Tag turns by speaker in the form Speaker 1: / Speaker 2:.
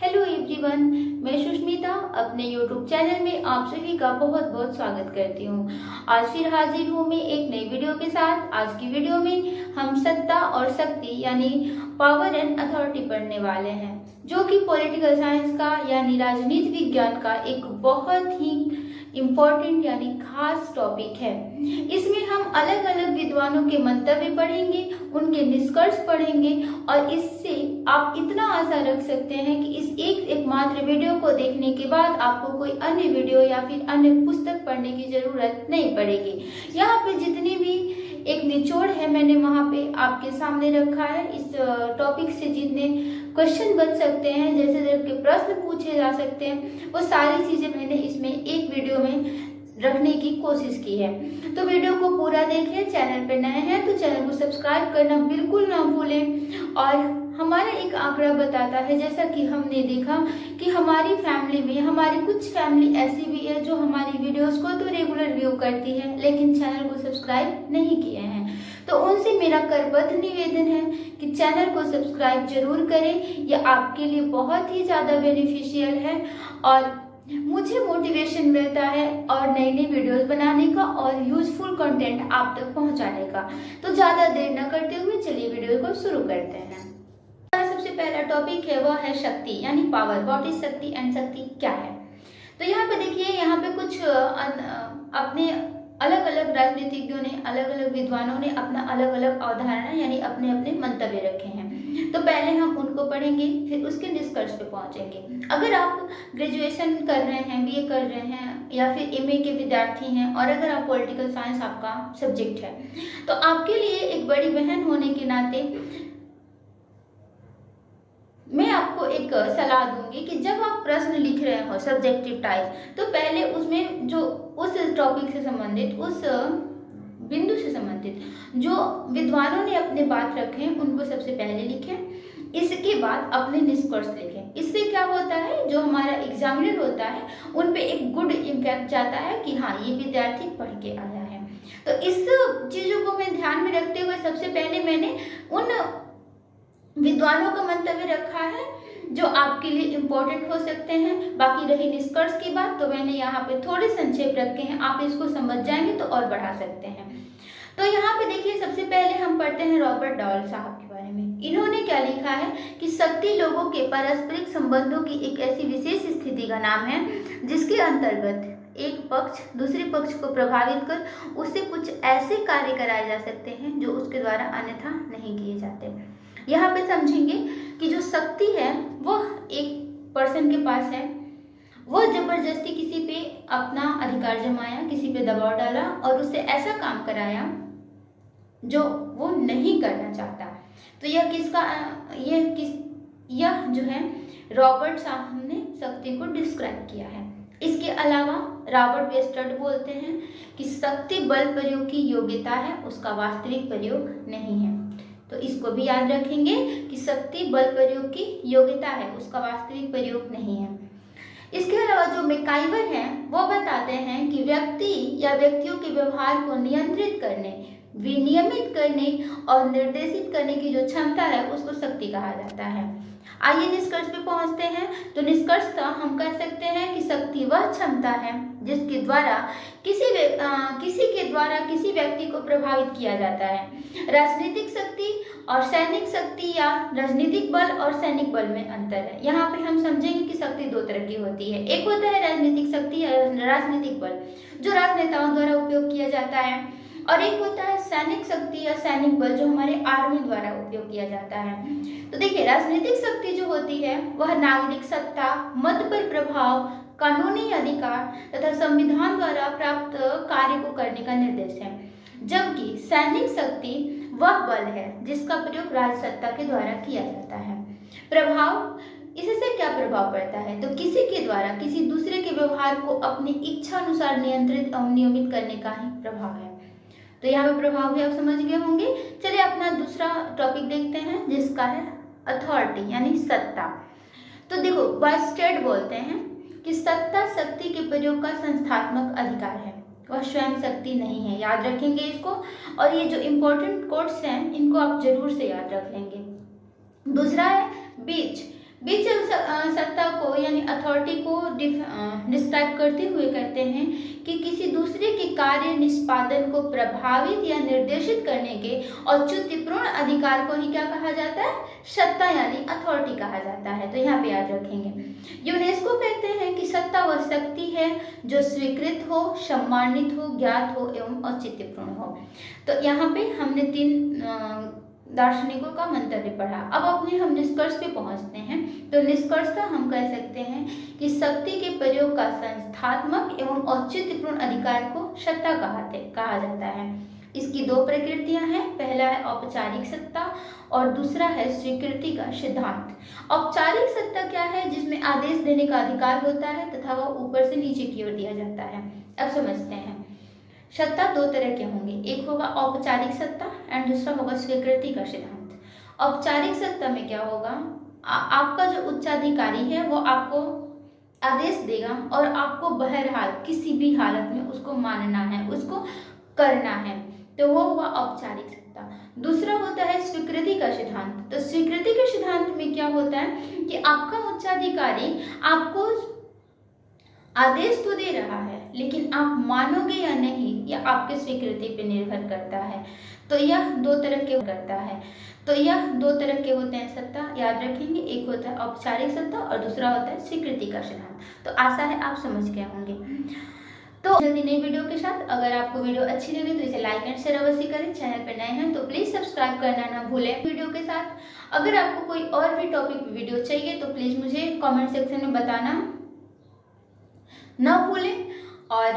Speaker 1: Hello everyone, मैं सुष्मिता अपने YouTube channel में आप सभी का बहुत बहुत स्वागत करती हूँ। आज फिर हाजिर हूँ मैं एक नई वीडियो के साथ। आज की वीडियो में हम सत्ता और शक्ति यानी पावर एंड अथॉरिटी पढ़ने वाले हैं, जो कि पॉलिटिकल साइंस का यानी राजनीति विज्ञान का एक बहुत ही इम्पोर्टेंट यानी खास टॉपिक है। इसमें हम अलग अलग विद्वानों के मंतव्य पढ़ेंगे, उनके निष्कर्ष पढ़ेंगे और इससे आप इतना आशा रख सकते हैं कि इस एकमात्र वीडियो को देखने के बाद आपको कोई अन्य वीडियो या फिर अन्य पुस्तक पढ़ने की जरूरत नहीं पड़ेगी। यहाँ पे जितनी भी एक निचोड़ है मैंने वहाँ पे आपके सामने रखा है। इस टॉपिक से जितने क्वेश्चन बन सकते हैं, जैसे तरह के प्रश्न पूछे जा सकते हैं, वो सारी चीजें मैंने इसमें एक वीडियो में रखने की कोशिश की है। तो वीडियो को पूरा देखिए। चैनल पे नए हैं तो चैनल को सब्सक्राइब करना बिल्कुल ना भूलें। और हमारा एक आंकड़ा बताता है, जैसा कि हमने देखा कि हमारी फैमिली में हमारी कुछ फैमिली ऐसी भी है जो हमारी वीडियोस को तो रेगुलर व्यू करती है लेकिन चैनल को सब्सक्राइब नहीं किए हैं। तो उनसे मेरा करबद्ध निवेदन है कि चैनल को सब्सक्राइब जरूर करें। यह आपके लिए बहुत ही ज्यादा बेनिफिशियल है और मुझे मोटिवेशन मिलता है और नई नई वीडियोस बनाने का और यूजफुल कंटेंट आप तक पहुंचाने का। तो ज्यादा देर न करते हुए चलिए वीडियो को शुरू करते हैं। सबसे पहला टॉपिक है वह है शक्ति यानी पावर। व्हाट इज शक्ति एंड शक्ति क्या है? तो यहाँ पे देखिए, यहाँ पे कुछ अपने अलग अलग राजनीतिज्ञों ने, अलग अलग विद्वानों ने अपना अलग अलग अवधारणा यानी अपने अपने मंतव्य रखे हैं। तो पहले हम उनको पढ़ेंगे, फिर उसके निष्कर्ष पे पहुंचेंगे। अगर आप ग्रेजुएशन कर रहे हैं, बीए कर रहे हैं या फिर एमए के विद्यार्थी हैं और अगर आप पॉलिटिकल साइंस आपका सब्जेक्ट है, तो आपके लिए एक बड़ी बहन होने के नाते मैं आपको एक सलाह दूंगी कि जब आप प्रश्न लिख रहे हो सब्जेक्टिव टाइप, तो पहले उसमें जो उस टॉपिक से संबंधित, उस बिंदु से संबंधित जो विद्वानों ने अपने बात रखे हैं उनको सबसे पहले लिखें। इसके बाद अपने निष्कर्ष लिखें। इससे क्या होता है, जो हमारा एग्जामिनर होता है उन पे एक गुड इम्पैक्ट जाता है कि हाँ, ये विद्यार्थी पढ़ के आया है। तो इस चीजों को मैं ध्यान में रखते हुए सबसे पहले मैंने उन विद्वानों का मंतव्य रखा है जो आपके लिए इम्पोर्टेंट हो सकते हैं। बाकी रही निष्कर्ष की बात, तो मैंने यहाँ पे थोड़े संक्षेप रखे हैं, आप इसको समझ जाएंगे तो और बढ़ा सकते हैं। तो यहाँ पे देखिए, सबसे पहले हम पढ़ते हैं रॉबर्ट डॉयल साहब के बारे में। इन्होंने क्या लिखा है कि शक्ति लोगों के पारस्परिक संबंधों की एक ऐसी विशेष स्थिति का नाम है जिसके अंतर्गत एक पक्ष दूसरे पक्ष को प्रभावित कर उससे कुछ ऐसे कार्य कराए जा सकते हैं जो उसके द्वारा अन्यथा नहीं किए जाते। यहाँ पे समझेंगे कि जो शक्ति है वह एक पर्सन के पास है, वह जबरदस्ती किसी पे अपना अधिकार जमाया, किसी पे दबाव डाला और उससे ऐसा काम कराया जो वो नहीं करना चाहता। तो यह जो है रॉबर्ट साहब ने शक्ति को डिस्क्राइब किया है। इसके अलावा रॉबर्ट वेस्टर्ड बोलते हैं कि शक्ति बल प्रयोग की योग्यता है, उसका वास्तविक प्रयोग नहीं है। तो इसको भी याद रखेंगे कि शक्ति बल प्रयोग की योग्यता है, उसका वास्तविक प्रयोग नहीं है। इसके अलावा जो मैकाइवर हैं वो बताते हैं कि व्यक्ति या व्यक्तियों के व्यवहार को नियंत्रित करने, विनियमित करने और निर्देशित करने की जो क्षमता है उसको शक्ति कहा जाता है। आइए निष्कर्ष पे पहुंचते हैं। तो निष्कर्षतः हम कह सकते हैं कि शक्ति वह क्षमता है जिसके द्वारा किसी व्यक्ति को प्रभावित किया जाता है। राजनीतिक शक्ति और सैनिक शक्ति या राजनीतिक बल और सैनिक बल में अंतर है। यहाँ पे हम समझेंगे कि शक्ति दो तरह की होती है। एक होता है राजनीतिक शक्ति या राजनीतिक बल जो राजनेताओं द्वारा उपयोग किया जाता है, और एक होता है सैनिक शक्ति या सैनिक बल जो हमारे आर्मी द्वारा उपयोग किया जाता है। तो देखिए, राजनीतिक शक्ति जो होती है वह नागरिक सत्ता, मत पर प्रभाव, कानूनी अधिकार तथा संविधान द्वारा प्राप्त कार्य को करने का निर्देश है, जबकि सैनिक शक्ति वह बल है जिसका प्रयोग राजसत्ता के द्वारा किया जाता है। प्रभाव, इससे क्या प्रभाव पड़ता है, तो किसी के द्वारा किसी दूसरे के व्यवहार को अपनी इच्छा अनुसार नियंत्रित और नियमित करने का ही प्रभाव है। तो यहाँ पे प्रभाव भी आप समझ गए होंगे। चलिए अपना दूसरा टॉपिक देखते हैं जिसका है अथॉरिटी यानी सत्ता। तो देखो, बास्टेड बोलते हैं कि सत्ता शक्ति के प्रयोग का संस्थात्मक अधिकार है, वह स्वयं शक्ति नहीं है। याद रखेंगे इसको, और ये जो इम्पोर्टेंट कोट्स हैं इनको आप जरूर से याद रख लेंगे। दूसरा है बीच। बीच सत्ता को यानी अथॉरिटी को डिस्क्राइब करते हुए कहते हैं कि किसी दूसरे के कार्य निष्पादन को प्रभावित या निर्देशित करने के औचित्यपूर्ण अधिकार को ही क्या कहा जाता है, सत्ता यानी अथॉरिटी कहा जाता है। तो यहाँ पे याद रखेंगे। यूनेस्को कहते हैं कि सत्ता वह शक्ति है जो स्वीकृत हो, सम्मानित हो, ज्ञात हो एवं औचित्यपूर्ण हो। तो यहाँ पे हमने 3 दार्शनिकों का मंतव्य पढ़ा। अब अपने हम निष्कर्ष पे पहुंचते हैं। तो निष्कर्षतः हम कह सकते हैं कि शक्ति के प्रयोग का संस्थात्मक एवं औचित्यपूर्ण अधिकार को सत्ता कहा जाता है। इसकी 2 प्रकृतियां हैं। पहला है औपचारिक सत्ता और दूसरा है स्वीकृति का सिद्धांत। औपचारिक सत्ता क्या है, जिसमें आदेश देने का अधिकार होता है तथा वह ऊपर से नीचे की ओर दिया जाता है। अब समझते हैं। सत्ता 2 तरह के होंगे, एक होगा औपचारिक सत्ता एंड दूसरा होगा स्वीकृति का सिद्धांत। औपचारिक सत्ता में क्या होगा, आपका जो उच्चाधिकारी है वो आपको आदेश देगा और आपको बहरहाल किसी भी हालत में उसको मानना है, उसको करना है, तो वो हुआ औपचारिक सत्ता। दूसरा होता है स्वीकृति का सिद्धांत। तो स्वीकृति के सिद्धांत में क्या होता है कि आपका उच्चाधिकारी आपको आदेश तो दे रहा है, लेकिन आप मानोगे या नहीं यह आपके स्वीकृति पर निर्भर करता है। तो यह 2 तरह के होते हैं सत्ता, याद रखेंगे। एक होता है औपचारिक सत्ता और दूसरा होता है स्वीकृति का सिद्धांत। तो आशा है आप समझ गए होंगे। तो जल्दी नई वीडियो के साथ, अगर आपको वीडियो अच्छी लगे तो इसे लाइक एंड शेयर अवश्य करें। चैनल पर नए हैं तो प्लीज सब्सक्राइब करना ना भूलें वीडियो के साथ। अगर आपको कोई और भी टॉपिक वीडियो चाहिए तो प्लीज मुझे कमेंट सेक्शन में बताना ना भूलें। और